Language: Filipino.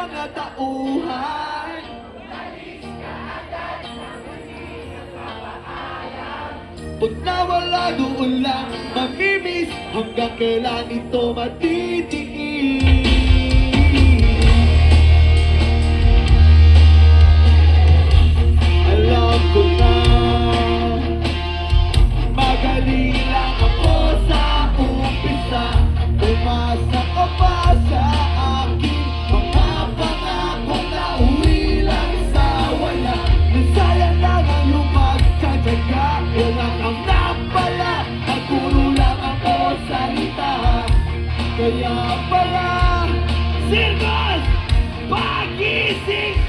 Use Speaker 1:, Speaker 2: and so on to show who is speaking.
Speaker 1: mga tauhan. Pag nawala doon lang mamimiss, hanggang kailan ito matitiis. Alam ko na magaling lang ako sa umpisa. Umasa ka pa sa akin, mga pangakong nauwi lang sa wala. Nasayang lang ang iyong pagtsatsaga. Wala kang napala, nagpuro lang ako salita. Kaya pala, Circus, pagising